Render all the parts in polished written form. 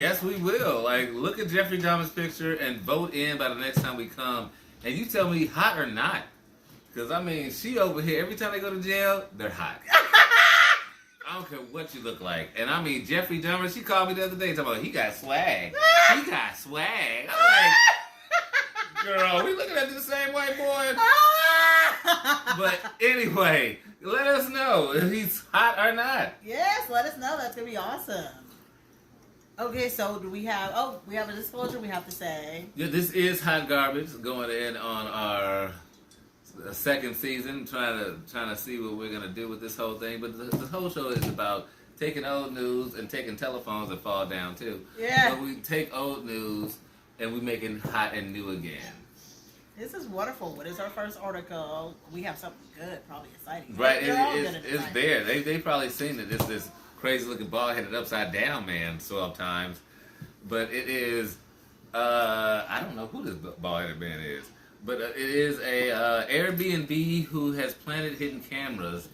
Yes, we will. Like, look at Jeffrey Dahmer's picture and vote in by the next time we come. And you tell me hot or not. Because, I mean, she over here, every time they go to jail, they're hot. I don't care what you look like. And I mean, Jeffrey Dahmer, she called me the other day talking about, he got swag. He got swag. I'm like, girl, we looking at the same white boy. But anyway, let us know if he's hot or not. Yes, let us know. That's going to be awesome. Okay, so do we have, we have a disclosure we have to say. Yeah, this is Hot Garbage going in on our second season, trying to see what we're going to do with this whole thing. But the whole show is about taking old news and taking telephones that fall down too. Yeah. So we take old news and we make it hot and new again. This is wonderful. What is our first article? We have something good, probably exciting. Right, it's there. They probably seen it. It's this crazy looking bald-headed upside down man 12 times. But it is, I don't know who this bald-headed man is. But it is a Airbnb who has planted hidden cameras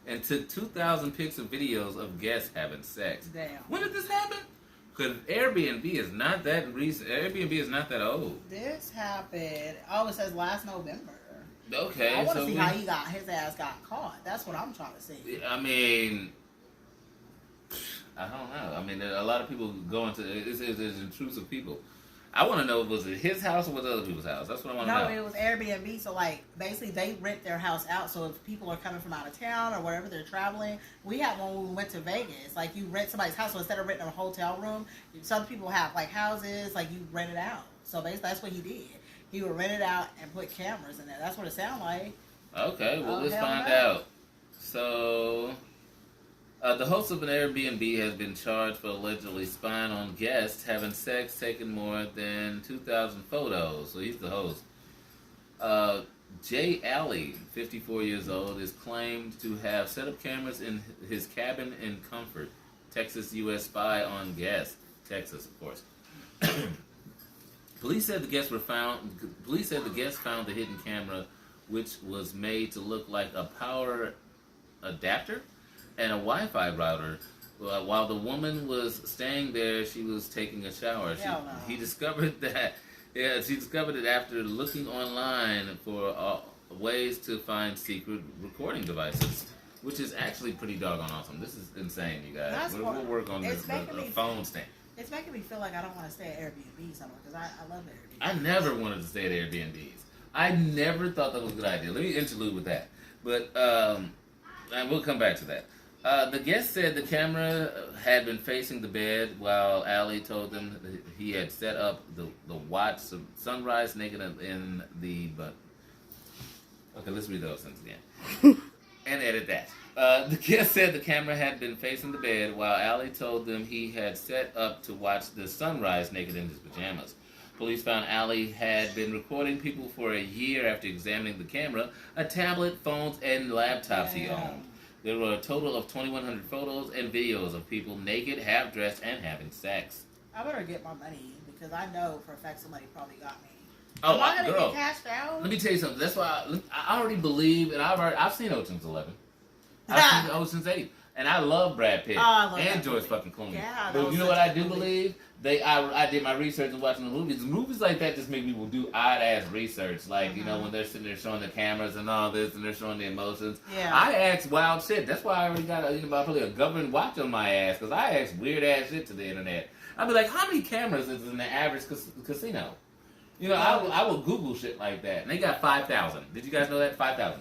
and took 2,000 pics of videos of guests having sex. Damn. When did this happen? Because Airbnb is not that recent. Airbnb is not that old. This happened, it says last November. Okay. I want to see how his ass got caught. That's what I'm trying to see. I mean, I don't know. I mean, a lot of people go into it's intrusive people. I want to know, was it his house or was it other people's house? That's what I want to know. No, it was Airbnb. So, like, basically, they rent their house out. So, if people are coming from out of town or wherever they're traveling, we had one when we went to Vegas. Like, you rent somebody's house. So, instead of renting a hotel room, some people have, like, houses. Like, you rent it out. So, basically, that's what he did. He would rent it out and put cameras in there. That's what it sounded like. Okay, well, let's find out. So, the host of an Airbnb has been charged for allegedly spying on guests having sex, taking more than 2,000 photos. So he's the host. Jay Alley, 54 years old, is claimed to have set up cameras in his cabin in Comfort, Texas. U.S. spy on guests, Texas, of course. Police said the guests found the hidden camera, which was made to look like a power adapter and a Wi-Fi router. While the woman was staying there, she was taking a shower. He discovered that. Yeah, she discovered it after looking online for ways to find secret recording devices, which is actually pretty doggone awesome. This is insane, you guys. We'll work on this phone stand. It's making me feel like I don't want to stay at Airbnb somewhere because I love Airbnb. I never wanted to stay at Airbnbs. I never thought that was a good idea. Let me interlude with that. But and we'll come back to that. The guest said the camera had been facing the bed while Ali told them that he had set up the watch sunrise naked in the butt. Okay, let's read those sentences again. And edit that. The guest said the camera had been facing the bed while Ali told them he had set up to watch the sunrise naked in his pajamas. Police found Ali had been recording people for a year after examining the camera, a tablet, phones, and laptops he owned. There were a total of 2,100 photos and videos of people naked, half-dressed, and having sex. I better get my money because I know for a fact somebody probably got me. Oh, Am I gonna girl, get cashed out? let me tell you something. That's why I already believe, and I've seen Ocean's 11. I've seen Ocean's 8. And I love Brad Pitt and George fucking Clooney. Yeah, but you know what I do believe? I did my research and watching the movies. Movies like that just make people do odd ass research. Like, you know, when they're sitting there showing the cameras and all this and they're showing the emotions. Yeah. I ask wild shit. That's why I already got probably a government watch on my ass, because I ask weird ass shit to the internet. I'd be like, how many cameras is in the average casino? You know, I will Google shit like that. And they got 5,000. Did you guys know that? 5,000.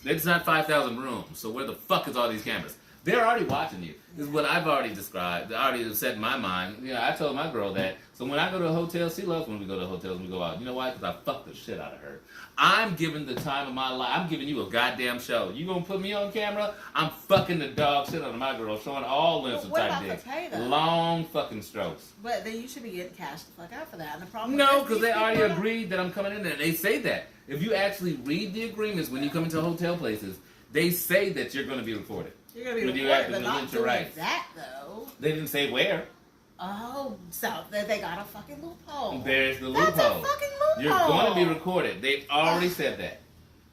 It's not 5,000 rooms, so where the fuck is all these cameras? They're already watching you. This is what I've already described. I already set in my mind. You know, I told my girl that. So when I go to a hotel, she loves when we go to hotels and we go out. You know why? Because I fucked the shit out of her. I'm giving the time of my life. I'm giving you a goddamn show. You gonna put me on camera? I'm fucking the dog shit out of my girl, showing all lengths of type dicks. Long fucking strokes. But then you should be getting cashed the fuck out for that. And the problem no, because they already agreed that I'm coming in there. And they say that. If you actually read the agreements when you come into hotel places, they say that you're going to be recorded. You're going to be recorded, but not doing that, though. They didn't say where. Oh, so they got a fucking loophole. There's the loophole. That's a fucking loophole. You're going to be recorded. They've already said that.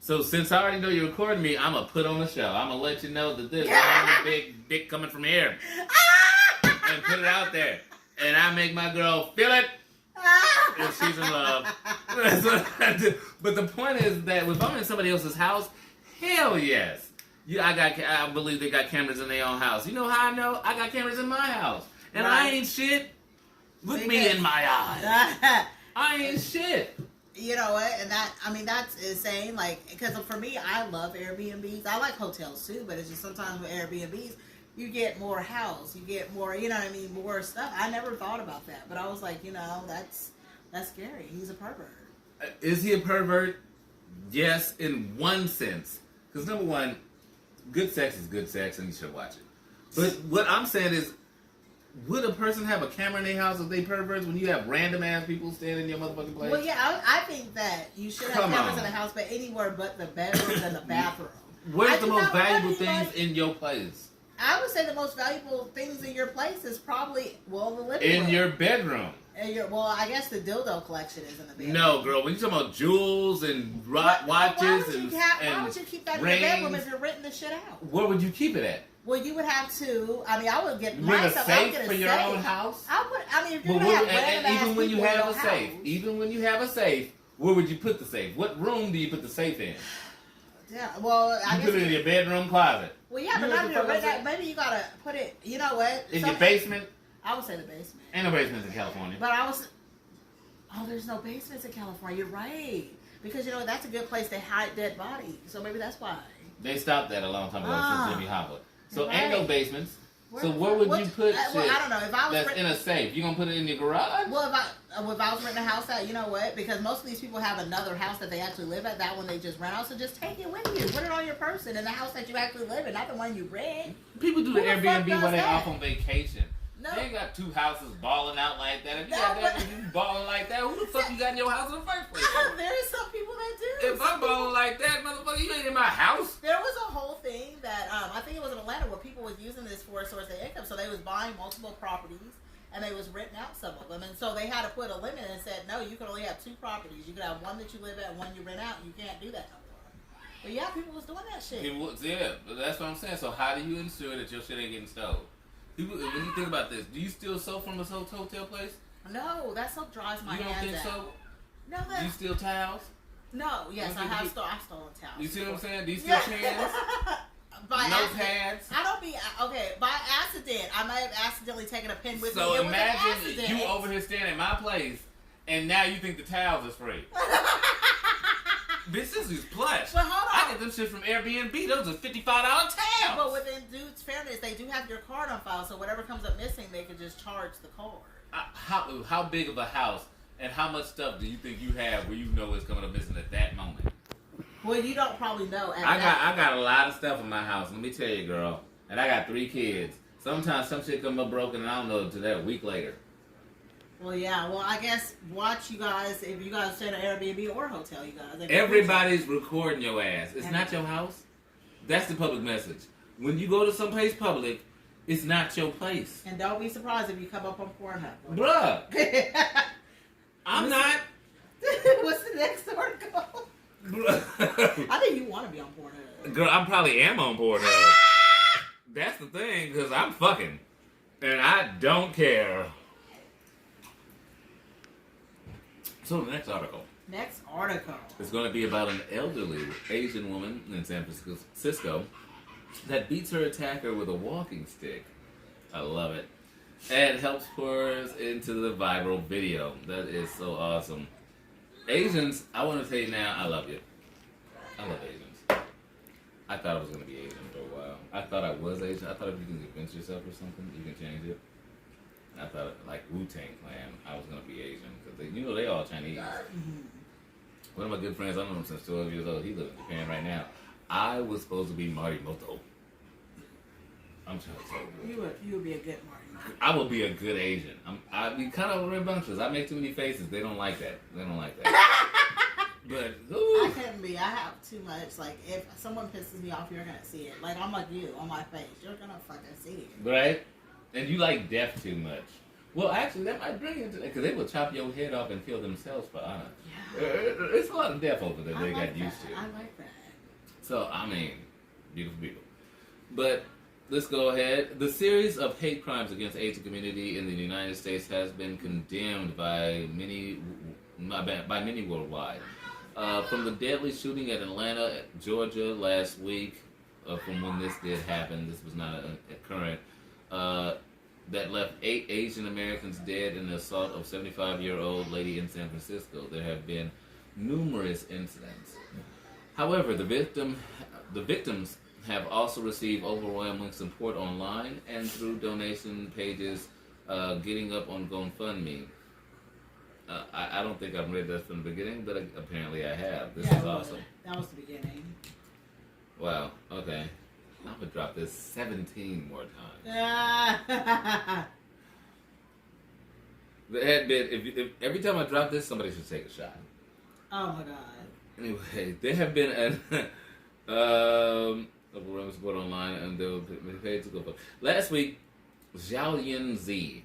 So since I already know you're recording me, I'm going to put on the show. I'm going to let you know that there's one big dick coming from here. And put it out there. and I make my girl feel it, and she's in love. That's what I do. But the point is that if I'm in somebody else's house, hell yes. I believe they got cameras in their own house. You know how I know? I got cameras in my house. And right. I ain't shit. Look me in my eyes. I ain't shit. You know what? And that's insane. Like, because for me, I love Airbnbs. I like hotels too, but it's just sometimes with Airbnbs, you get more house. You get more, you know what I mean, more stuff. I never thought about that. But I was like, that's scary. He's a pervert. Is he a pervert? Yes, in one sense. Because number one, good sex is good sex, and you should watch it. But what I'm saying is, would a person have a camera in their house if they perverts when you have random ass people standing in your motherfucking place? Well, yeah, I think that you should have cameras in the house, but anywhere but the bedrooms and the bathroom. Where's the most valuable things in your place? I would say the most valuable things in your place is probably, the living room. In your bedroom. I guess the dildo collection is in the bedroom. No, girl. When you talking about jewels and watches why would you keep that in your bedroom if you're renting the shit out? Where would you keep it at? Well, you would have to. I would get a safe for your own house. If you're gonna have random ass even when you have a house, safe, even when you have a safe, where would you put the safe? What room do you put the safe in? Yeah, well, I guess put it in your bedroom closet. Well, yeah, but not in your bedroom. Maybe you gotta put it. You know what? In your basement. I would say the basement. Ain't no basements in California. But there's no basements in California. You're right. Because, that's a good place to hide dead bodies. So maybe that's why. They stopped that a long time ago since Jimmy Hoffa. So ain't no basements. So where would you put shit I don't know. If I was that's in a safe? You gonna put it in your garage? Well, if I was renting a house out, you know what? Because most of these people have another house that they actually live at. That one they just rent out. So just take it with you. Put it on your person in the house that you actually live in, not the one you rent. People do the Airbnb when they're off on vacation. No. They ain't got two houses balling out like that. If you got that, you balling like that, who the fuck you got in your house in the first place? There is some people that do. If I'm balling like that, motherfucker, you ain't in my house. There was a whole thing that, I think it was in Atlanta, where people was using this for a source of income. So they was buying multiple properties, and they was renting out some of them. And so they had to put a limit and said, no, you can only have two properties. You can have one that you live at and one you rent out. You can't do that no more. But yeah, people was doing that shit. But that's what I'm saying. So how do you ensure that your shit ain't getting stolen? When you think about this, do you steal soap from a hotel place? No, that soap dries my hands out. You don't think so? No, Do you steal towels? No, yes, I've stolen towels. You see what I'm saying? Do you steal pens? Notepads? I don't be, okay, by accident. I might have accidentally taken a pen with me. So imagine you over here staying at my place, and now you think the towels is free. Bitch, this is plush. But hold on. I get them shit from Airbnb. Those are $55 towels. But within dude's fairness, they do have your card on file, so whatever comes up missing, they can just charge the card. How big of a house and how much stuff do you think you have where you know it's coming up missing at that moment? Well, you don't probably know. I got a lot of stuff in my house. Let me tell you, girl. And I got 3 kids. Sometimes some shit come up broken, and I don't know until that a week later. Well, yeah. Well, I guess watch you guys, if you guys stay at an Airbnb or hotel, you guys. Everybody's recording your ass. It's not your house. That's the public message. When you go to someplace public, it's not your place. And don't be surprised if you come up on Pornhub. Bruh. I'm not. What's the next article? I think you want to be on Pornhub. Girl, I probably am on Pornhub. That's the thing, because I'm fucking. And I don't care. So the next article. It's going to be about an elderly Asian woman in San Francisco that beats her attacker with a walking stick. I love it. And helps pour into the viral video. That is so awesome. Asians, I want to tell you now, I love you. I love Asians. I thought I was going to be Asian for a while. I thought I was Asian. I thought if you can convince yourself or something, you can change it. I thought, like Wu-Tang Clan, I was going to be Asian. Because they all Chinese. Mm-hmm. One of my good friends, I know him since 12 years old. He lives in Japan right now. I was supposed to be Morimoto. I'm trying to tell you. You would be a good Morimoto. I would be a good Asian. I'd be kind of rambunctious. I make too many faces. They don't like that. But I couldn't be. I have too much. Like, if someone pisses me off, you're going to see it. Like, I'm like you on my face. You're going to fucking see it. Right? And you like death too much. Well, actually, that might bring it to that, because they will chop your head off and kill themselves for honor. Yeah. It's a lot of death over there they got used to. I like that. So, I mean, beautiful people. But let's go ahead. The series of hate crimes against Asian community in the United States has been condemned by many worldwide. From the deadly shooting at Atlanta, Georgia last week, from when this did happen, this was not a current, that left 8 Asian Americans dead in the assault of 75-year-old lady in San Francisco. There have been numerous incidents. However, the victims have also received overwhelming support online and through donation pages getting up on GoFundMe. I don't think I've read that from the beginning, but apparently I have. This is awesome. That was the beginning. Wow, okay. I'm going to drop this 17 more times. If every time I drop this, somebody should take a shot. Oh my God. Anyway, there have been overwhelming support online and they were paid to go. Last week, Zhao Yinzi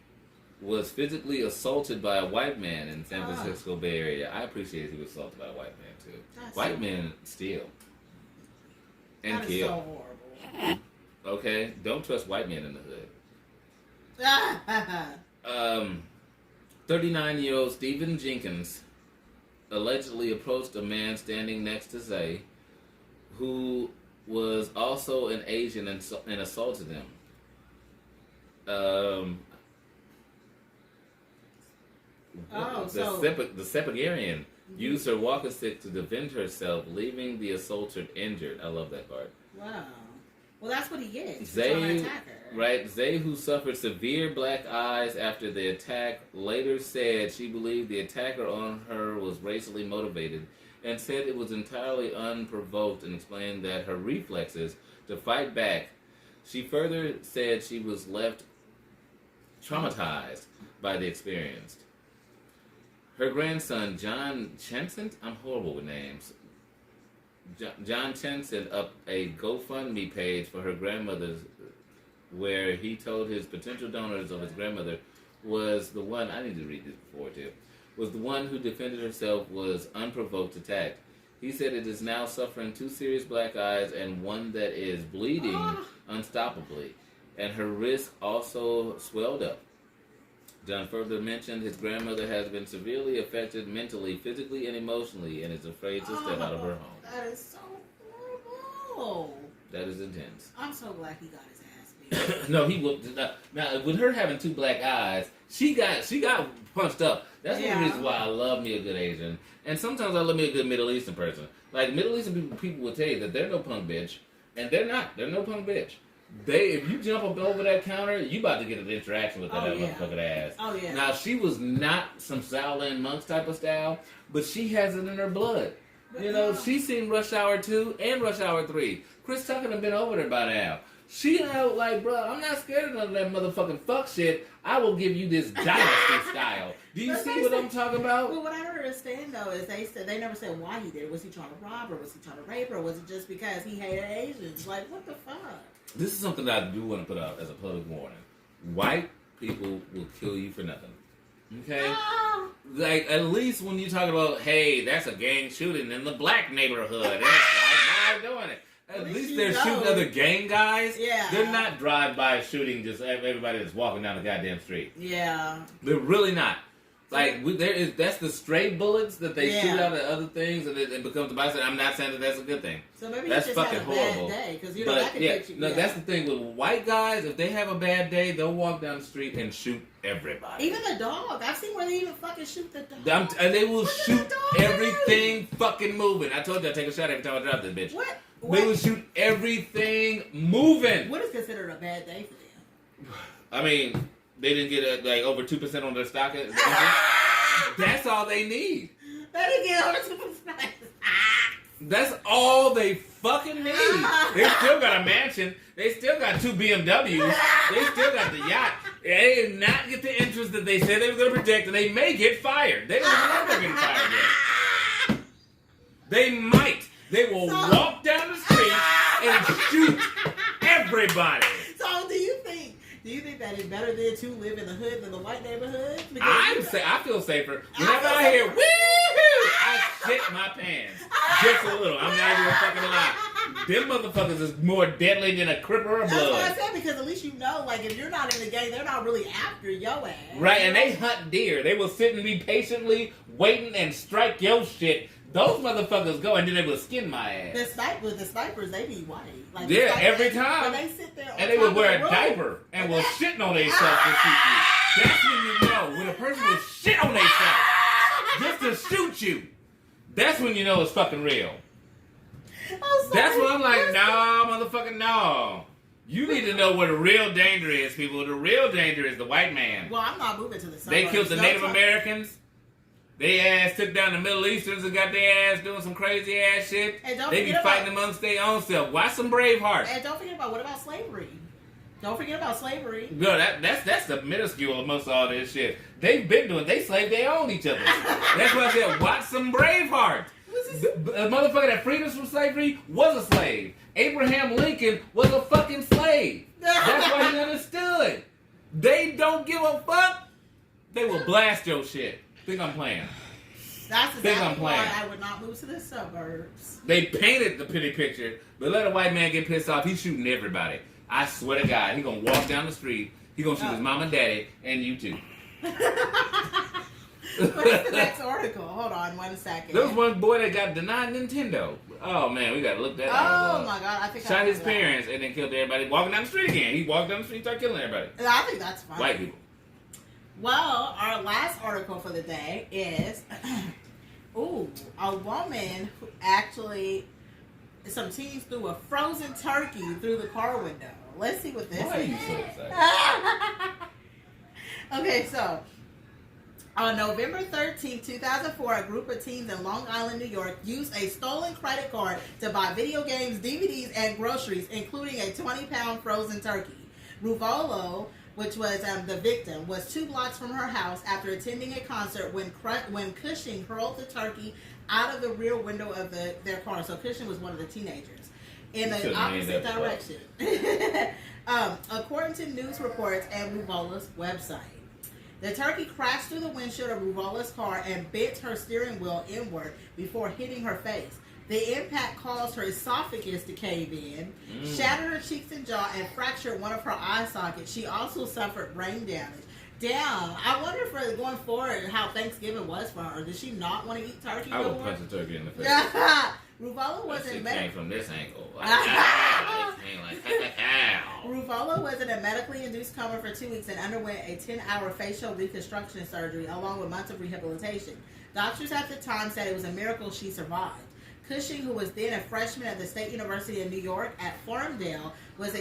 was physically assaulted by a white man in San Francisco Bay Area. I appreciate he was assaulted by a white man too. White men steal and kill. That is so horrible. Okay, don't trust white men in the hood. 39-year-old Stephen Jenkins allegedly approached a man standing next to Zay, who was also an Asian, and assaulted him. The Sepagarian used her walking stick to defend herself, leaving the assaulter injured. I love that part. Wow. Well, that's what he gets. Zay, right? Zay, who suffered severe black eyes after the attack, later said she believed the attacker on her was racially motivated and said it was entirely unprovoked, and explained that her reflexes to fight back. She further said she was left traumatized by the experience. Her grandson, John Chenson, I'm horrible with names. John Chen set up a GoFundMe page for her grandmother, where he told his potential donors of his grandmother was the one, I need to read this before too, was the one who defended herself was unprovoked attack. He said it is now suffering 2 serious black eyes and one that is bleeding unstoppably, and her wrist also swelled up. John further mentioned his grandmother has been severely affected mentally, physically, and emotionally, and is afraid to step out of her home. That is so horrible. That is intense. I'm so glad he got his ass beat. No, he whooped. Now, with her having 2 black eyes, she got punched up. That's one of the reasons why I love me a good Asian, and sometimes I love me a good Middle Eastern person. Like Middle Eastern people will tell you that they're no punk bitch, and they're not. They're no punk bitch. If you jump up over that counter, you about to get an interaction with that motherfucking ass. Oh yeah. Now she was not some Shaolin monks type of style, but she has it in her blood. You know, she's seen Rush Hour 2 and Rush Hour 3. Chris Tucker done been over there by now. She like, bro, I'm not scared of none of that motherfucking fuck shit. I will give you this dynasty style. Do you see what I'm talking about? Well, what I don't understand though is they never said why he did it. Was he trying to rob her? Was he trying to rape her? Or was it just because he hated Asians? Like, what the fuck? This is something that I do want to put out as a public warning. White people will kill you for nothing. Okay? Like, at least when you talk about, hey, that's a gang shooting in the black neighborhood. That's why they're doing it. At least they're shooting other gang guys. Yeah. They're not drive-by shooting just everybody that's walking down the goddamn street. Yeah. They're really not. Like, that's the stray bullets that they shoot out at other things, and it becomes the bystander. I'm not saying that that's a good thing. So maybe that's just fucking had a horrible. bad day, because that could get you. No, that's the thing with white guys. If they have a bad day, they'll walk down the street and shoot everybody. Even the dog. I've seen where they even fucking shoot the dog. And they will shoot everything fucking moving. I told you I'd take a shot every time I drop this bitch. What? They will shoot everything moving. What is considered a bad day for them? I mean, they didn't get over 2% on their stock. That's all they need. They didn't get over 2%. That's all they fucking need. They still got a mansion. They still got 2 BMWs. They still got the yacht. They did not get the interest that they said they were going to project, and they may get fired. They don't even know they're getting fired yet. They might. They will walk down the street and shoot everybody. So do you think that it's better than to live in the hood than the white neighborhood? I feel safer. Whenever I hear woo-hoo, I shit my pants. Just a little. I'm not even fucking lie. Them motherfuckers is more deadly than a crip or a That's blood. what I said, because at least you know, like, if you're not in the gang, they're not really after your ass. Right, and they hunt deer. They will sit and be patiently waiting and strike your shit. Those motherfuckers go, and then they will skin my ass. The snipers, they be white. Like, Yeah, every time. When they sit there And they will wear a diaper and will shitting on themselves to shoot you. That's when you know. When a person will shit on themselves just to shoot you. That's when you know it's fucking real. That's when I'm like, no, motherfucker, no. You need to know where the real danger is, people. The real danger is the white man. Well, I'm not moving to the suburbs. They killed the Native Americans. They ass took down the Middle Easterns and got their ass doing some crazy ass shit. They be fighting amongst their own self. Watch some Braveheart. And don't forget about, what about slavery? Don't forget about slavery. No, that's the minuscule amongst all this shit. They've been doing. They slave they own each other. That's why I said watch some Braveheart. A motherfucker that freed us from slavery was a slave. Abraham Lincoln was a fucking slave. That's why he understood. They don't give a fuck. They will blast your shit. Think I'm playing. That's exactly why I would not move to the suburbs. They painted the pretty picture, but let a white man get pissed off, he's shooting everybody. I swear to God, he gonna walk down the street, he gonna shoot his mom and daddy, and you too. What's the next article? Hold on 1 second. There was one boy that got denied Nintendo. Oh man, we gotta look that up. Oh my God, I think shot his parents and then killed everybody walking down the street again. He walked down the street and started killing everybody. I think that's fine. White people. Well, our last article for the day is, a woman who actually, some teens threw a frozen turkey through the car window. Let's see what this is. Why are you so excited? Okay, so on November 13, 2004, a group of teens in Long Island, New York, used a stolen credit card to buy video games, DVDs, and groceries, including a 20-pound frozen turkey. Ruvolo, which was the victim, was 2 blocks from her house after attending a concert when Cushing hurled the turkey out of the rear window of their car. So Cushing was one of the teenagers. In the opposite direction. According to news reports and Ruvolo's website. The turkey crashed through the windshield of Ruvolo's car and bent her steering wheel inward before hitting her face. The impact caused her esophagus to cave in, shattered her cheeks and jaw, and fractured one of her eye sockets. She also suffered brain damage. Damn, I wonder for going forward how Thanksgiving was for her. Did she not want to eat turkey? I would punch a turkey in the face. Ruvolo wasn't came from this angle. Ruvolo was in a medically induced coma for 2 weeks and underwent a 10-hour facial reconstruction surgery along with months of rehabilitation. Doctors at the time said it was a miracle she survived. Cushing, who was then a freshman at the State University of New York at Farmdale, was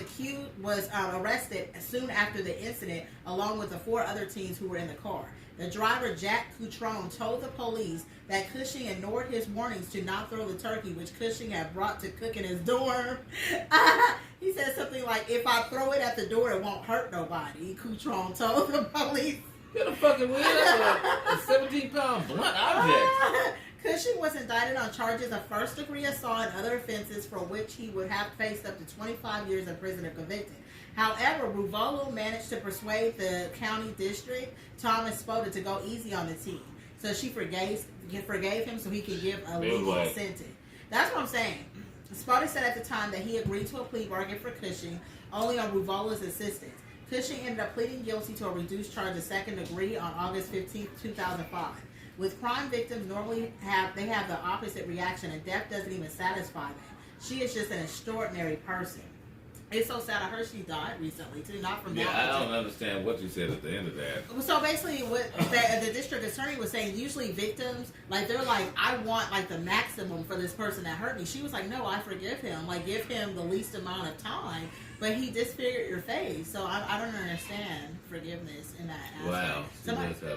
arrested soon after the incident, along with the 4 other teens who were in the car. The driver, Jack Cutrone, told the police that Cushing ignored his warnings to not throw the turkey, which Cushing had brought to cook in his dorm. He said something like, "If I throw it at the door, it won't hurt nobody," Cutrone told the police. Get a fucking wheel. That's a 17-pound blunt object. Cushing was indicted on charges of first-degree assault and other offenses for which he would have faced up to 25 years in prison if convicted. However, Ruvolo managed to persuade the county district, Thomas Spoda, to go easy on the teen. So she forgave him so he could give a lenient sentence. That's what I'm saying. Spoda said at the time that he agreed to a plea bargain for Cushing only on Ruvolo's insistence. Cushing ended up pleading guilty to a reduced charge of second degree on August 15, 2005. With crime victims, normally have the opposite reaction, and death doesn't even satisfy them. She is just an extraordinary person. It's so sad. I heard she died recently too, not from that. Yeah, I don't understand what you said at the end of that. So basically, what the district attorney was saying, usually victims, like, they're like, I want like the maximum for this person that hurt me. She was like, no, I forgive him. Like, give him the least amount of time. But he disfigured your face, so I don't understand forgiveness in that aspect. Wow,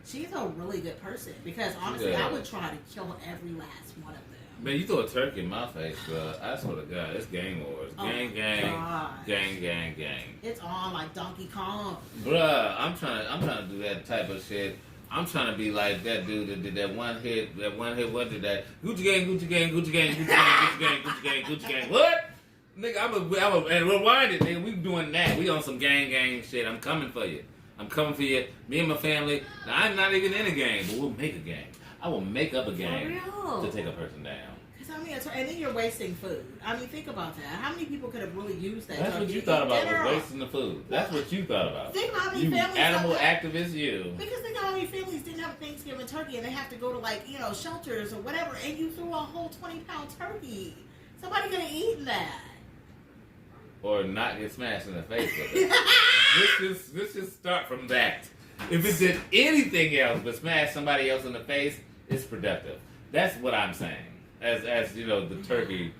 she's a really good person, because honestly, I would try to kill every last one of them. Man, you throw a turkey in my face, bro. I swear to God, it's gang wars. Gang. It's on like Donkey Kong. Bruh, I'm trying to do that type of shit. I'm trying to be like that dude that did that one hit wonder that Gucci gang. What? Nigga, I'm and rewind it, nigga. We doing that. We on some gang shit. I'm coming for you. Me and my family. Now, I'm not even in a gang, but we'll make a gang. I will make up a gang to take a person down. So, I mean, and then you're wasting food. I mean, think about that. How many people could have really used that? That's turkey? what you thought about, Dinner was or- wasting the food. That's what you thought about. Think about how many You families animal have- activist, you. Because think how many families didn't have Thanksgiving turkey and they have to go to, like, you know, shelters or whatever, and you threw a whole 20-pound turkey. Somebody could have eaten that. Or not get smashed in the face with it. Let's just start from that. If it did anything else but smash somebody else in the face, it's productive. That's what I'm saying. As you know, the turkey,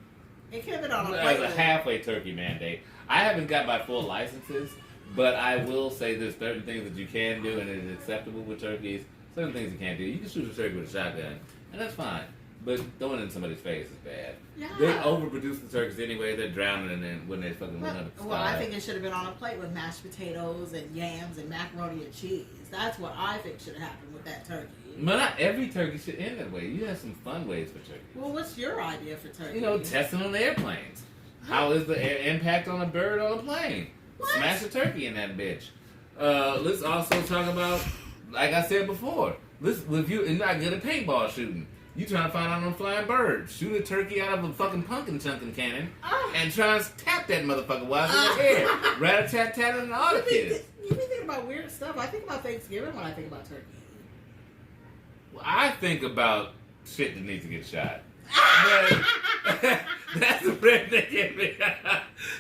It could have been on a as plate. a halfway turkey mandate. I haven't got my full licenses, but I will say there's certain things that you can do and it is acceptable with turkeys. Certain things you can't do. You can shoot a turkey with a shotgun, and that's fine. But throwing it in somebody's face is bad. Yeah. They overproduce the turkeys anyway. They're drowning in it when they fucking went up the sky. Well, I think it should have been on a plate with mashed potatoes and yams and macaroni and cheese. That's what I think should have happened with that turkey. But not every turkey should end that way. You have some fun ways for turkey. Well, what's your idea for turkey? You know, testing on airplanes. How is the air impact on a bird on a plane? What? Smash a turkey in that bitch. Let's also talk about, like I said before, if you're not good at paintball shooting, you trying to find out on a flying bird. Shoot a turkey out of a fucking pumpkin chunkin' cannon and try and tap that motherfucker while it's in the air. Rat-a-tat-tat and all the kids. You be thinking about weird stuff. I think about Thanksgiving when I think about turkey. Well, I think about shit that needs to get shot. But that's the friend that gave me.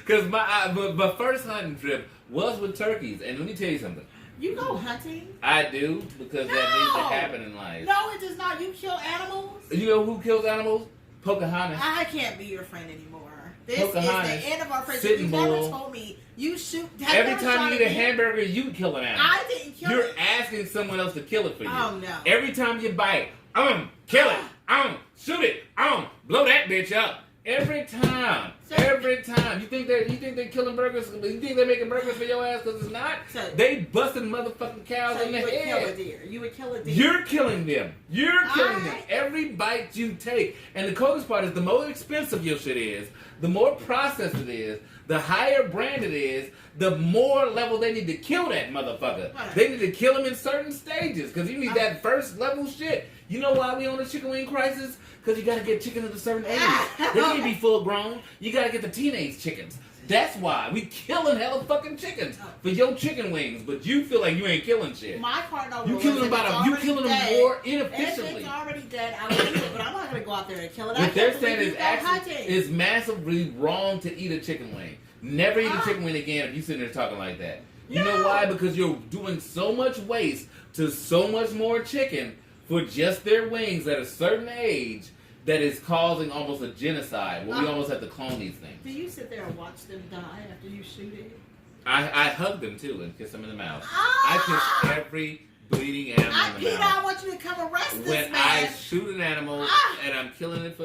Because my first hunting trip was with turkeys. And let me tell you something. You go hunting? I do, because that needs to happen in life. No, it does not. You kill animals? You know who kills animals? Pocahontas. I can't be your friend anymore. This Pocahontas, is the end of our friendship. Sitting You never Bull. told me you shoot. Every time you eat a hamburger, you kill an animal. I didn't kill You're it. asking someone else to kill it for you. Oh, no. Every time you bite, kill it. Shoot it. Blow that bitch up. Every time. So- Every time. You think they're killing burgers? You think they're making burgers for your ass? Because it's not. So- They busting motherfucking cows So in the you would kill a head. deer. You would kill a deer. You're killing them. You're killing them. Alright. Every bite you take. And the coldest part is the more expensive your shit is, the more processed it is, the higher brand it is, the more level they need to kill that motherfucker. Right. They need to kill him in certain stages because you need that first level shit. You know why we on a chicken wing crisis? Because you got to get chicken at a certain age. They can't be full grown. You got to get the teenage chickens. That's why we killing hella fucking chickens for your chicken wings, but you feel like you ain't killing shit. My cardinal You rule killing is them if it's you killing them already more dead, inefficiently. If it's already dead, I will eat it, but I'm not going to go out there and kill it. I What they're can't saying believe is you go actually hunting. it's massively wrong to eat a chicken wing. Never eat a chicken wing again if you sitting there talking like that. You know why? Because you're doing so much waste to so much more chicken for just their wings at a certain age that is causing almost a genocide where we almost have to clone these things. Do you sit there and watch them die after you shoot it? I hug them too and kiss them in the mouth. Ah! I kiss every bleeding animal in the Peter, mouth. I want you to come arrest this When man. I shoot an animal and I'm killing it for